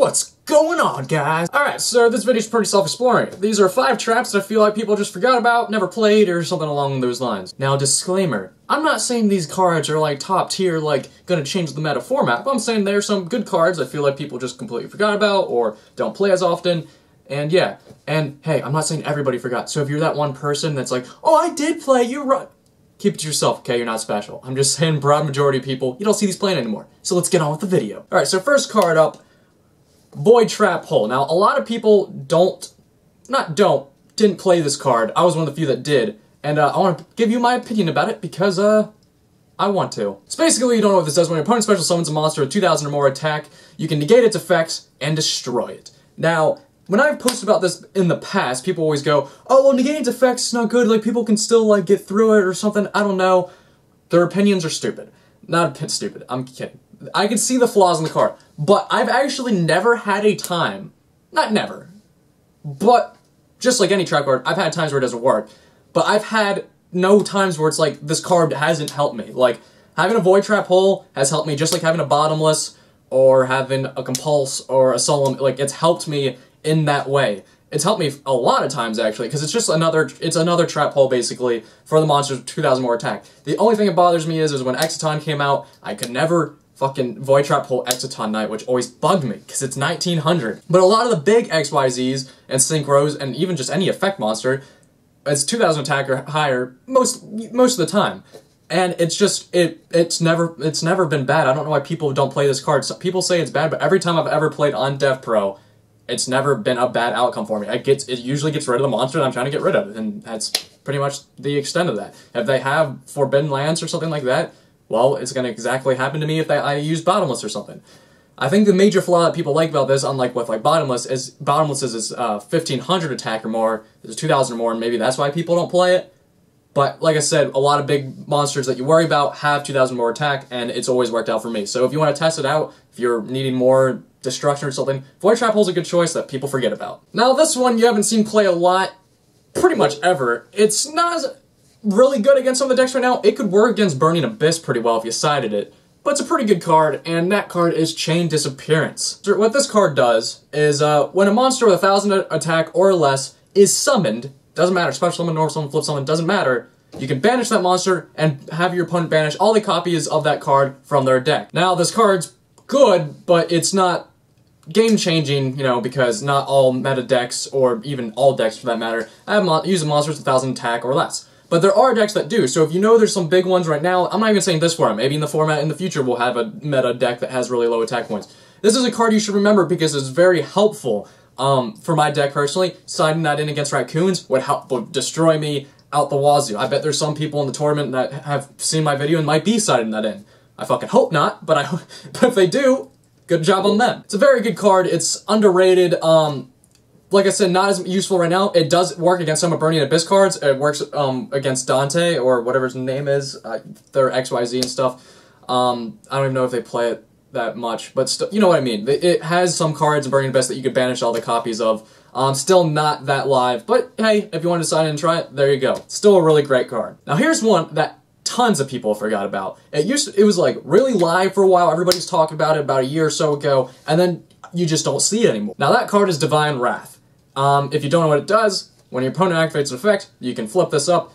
What's going on, guys? Alright, so this video is pretty self-exploring. These are 5 traps that I feel like people just forgot about, never played, or something along those lines. Now, disclaimer. I'm not saying these cards are like top tier, like gonna change the meta format, but I'm saying there's some good cards I feel like people just completely forgot about or don't play as often. And yeah, and hey, I'm not saying everybody forgot, so if you're that one person that's like, oh, I did play, you're right. Keep it to yourself, okay? You're not special. I'm just saying broad majority of people, you don't see these playing anymore. So let's get on with the video. Alright, so first card up, Void Trap Hole. Now, a lot of people didn't play this card. I was one of the few that did. And I want to give you my opinion about it because, I want to. So basically, you don't know what this does. When your opponent special summons a monster with 2,000 or more attack, you can negate its effects and destroy it. Now, when I've posted about this in the past, people always go, oh, well, negating its effects is not good, like, people can still, like, get through it or something. I don't know. Their opinions are stupid. Not stupid, I'm kidding. I can see the flaws in the card, but I've actually never had a time, not never, but just like any trap card, I've had times where it doesn't work, but I've had no times where it's like, this card hasn't helped me. Like, having a Void Trap Hole has helped me, just like having a Bottomless, or having a Compulse, or a Solemn, like, it's helped me in that way. It's helped me a lot of times, actually, because it's just another trap hole, basically, for the monsters with 2,000 more attack. The only thing that bothers me is when Exciton came out, I could never fucking Void Trap Hole Exciton Knight, which always bugged me, because it's 1900. But a lot of the big XYZs and Synchros, and even just any effect monster, it's 2,000 attack or higher most of the time. And it's just, it's never been bad. I don't know why people don't play this card. So people say it's bad, but every time I've ever played on Dev Pro, it's never been a bad outcome for me. It usually gets rid of the monster that I'm trying to get rid of, and that's pretty much the extent of that. If they have Forbidden Lance or something like that, well, it's going to exactly happen to me if I use Bottomless or something. I think the major flaw that people like about this, unlike with like Bottomless is 1,500 attack or more, there's 2,000 or more, and maybe that's why people don't play it. But like I said, a lot of big monsters that you worry about have 2,000 more attack, and it's always worked out for me. So if you want to test it out, if you're needing more destruction or something, Void Trap Hole's a good choice that people forget about. Now this one you haven't seen play a lot, pretty much ever. It's not really good against some of the decks right now. It could work against Burning Abyss pretty well if you sided it, but it's a pretty good card, and that card is Chain Disappearance. So what this card does is, when a monster with 1,000 attack or less is summoned, doesn't matter, special summon, normal summon, flip summon, doesn't matter, you can banish that monster and have your opponent banish all the copies of that card from their deck. Now this card's good, but it's not game-changing, you know, because not all meta decks, or even all decks for that matter, use monsters with 1,000 attack or less. But there are decks that do, so if you know there's some big ones right now, I'm not even saying this format, maybe in the format in the future we'll have a meta deck that has really low attack points. This is a card you should remember because it's very helpful. For my deck personally, siding that in against Raccoons would destroy me out the wazoo. I bet there's some people in the tournament that have seen my video and might be siding that in. I fucking hope not, but but if they do, good job on them. It's a very good card. It's underrated. Like I said, not as useful right now. It does work against some of Burning Abyss cards. It works against Dante, or whatever his name is. Their XYZ and stuff. I don't even know if they play it that much, but you know what I mean. It has some cards in Burning Abyss that you could banish all the copies of. Still not that live, but hey, if you want to sign in and try it, there you go. Still a really great card. Now here's one that tons of people forgot about. It was like really live for a while. Everybody's talking about it about a year or so ago, and then you just don't see it anymore. Now that card is Divine Wrath. If you don't know what it does, when your opponent activates an effect, you can flip this up,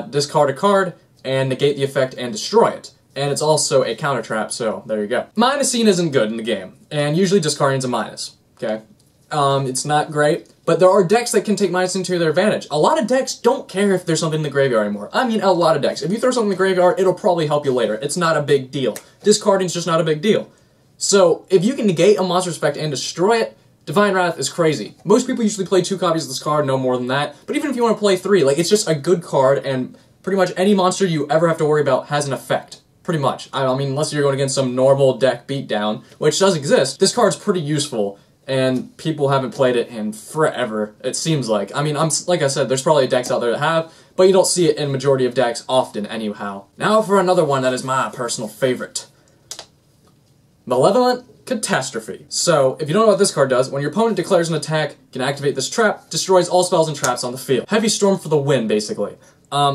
discard a card, and negate the effect and destroy it. And it's also a counter trap, so there you go. Minusing isn't good in the game, and usually discarding's a minus, okay? It's not great, but there are decks that can take minusing to their advantage. A lot of decks don't care if there's something in the graveyard anymore. I mean, a lot of decks. If you throw something in the graveyard, it'll probably help you later. It's not a big deal. Discarding's just not a big deal. So, if you can negate a monster's effect and destroy it, Divine Wrath is crazy. Most people usually play 2 copies of this card, no more than that. But even if you want to play 3, like, it's just a good card, and pretty much any monster you ever have to worry about has an effect. Pretty much. I mean, unless you're going against some normal deck beatdown, which does exist, this card's pretty useful, and people haven't played it in forever, it seems like. I mean, like I said, there's probably decks out there that have, but you don't see it in majority of decks often anyhow. Now for another one that is my personal favorite. Malevolent Catastrophe. So, if you don't know what this card does, when your opponent declares an attack, you can activate this trap, destroys all spells and traps on the field. Heavy Storm for the win, basically.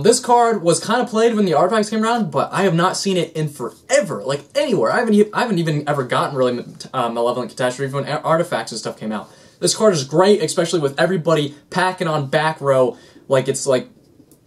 This card was kind of played when the artifacts came around, but I have not seen it in forever, like anywhere. I haven't even ever gotten really Malevolent Catastrophe when artifacts and stuff came out. This card is great, especially with everybody packing on back row like it's like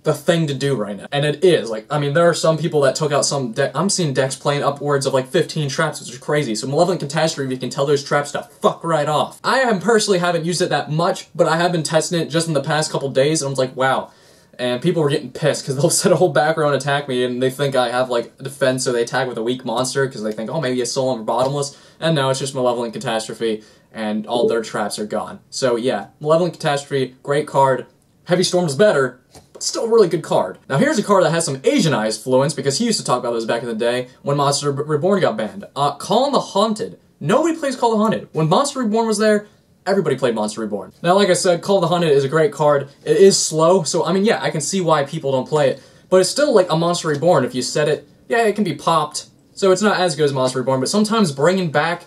the thing to do right now. And it is. Like, I mean, there are some people that took out some deck. I'm seeing decks playing upwards of like 15 traps, which is crazy. So Malevolent Catastrophe, you can tell those traps to fuck right off. I personally haven't used it that much, but I have been testing it just in the past couple days, and I was like, wow. And people were getting pissed because they'll set a whole back row and attack me, and they think I have like a defense, so they attack with a weak monster because they think, oh, maybe it's Soul or Bottomless. And no, it's just Malevolent Catastrophe, and all their traps are gone. So yeah, Malevolent Catastrophe, great card. Heavy Storm is better, but still a really good card. Now here's a card that has some Asianized influence, because he used to talk about those back in the day when Monster Reborn got banned. Call the Haunted. Nobody plays Call the Haunted. When Monster Reborn was there, everybody played Monster Reborn. Now, like I said, Call the Haunted is a great card. It is slow, so I mean, yeah, I can see why people don't play it. But it's still like a Monster Reborn. If you set it, yeah, it can be popped. So it's not as good as Monster Reborn, but sometimes bringing back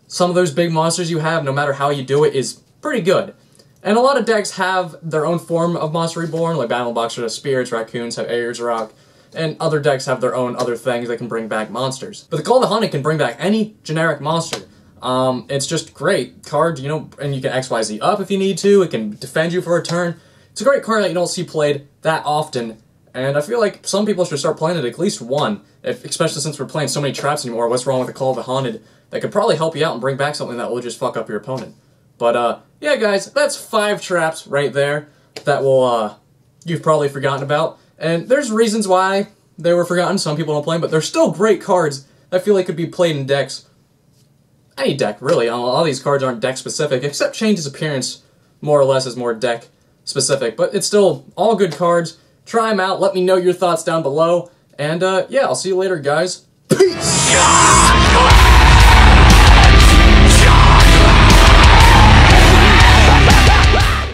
some of those big monsters you have, no matter how you do it, is pretty good. And a lot of decks have their own form of Monster Reborn, like Battle Boxers have Spirits, Raccoons have Ayers Rock, and other decks have their own other things that can bring back monsters. But the Call of the Haunted can bring back any generic monster. It's just great card, you know, and you can XYZ up if you need to. It can defend you for a turn. It's a great card that you don't see played that often, and I feel like some people should start playing it at least one, especially since we're playing so many traps anymore. What's wrong with the Call of the Haunted? That could probably help you out and bring back something that will just fuck up your opponent. But, yeah, guys, that's 5 traps right there that will, you've probably forgotten about. And there's reasons why they were forgotten. Some people don't play them, but they're still great cards that I feel like could be played in decks. Any deck, really. A lot of these cards aren't deck-specific, except Change's Appearance, more or less, is more deck-specific. But it's still all good cards. Try them out. Let me know your thoughts down below. And, yeah, I'll see you later, guys. Peace!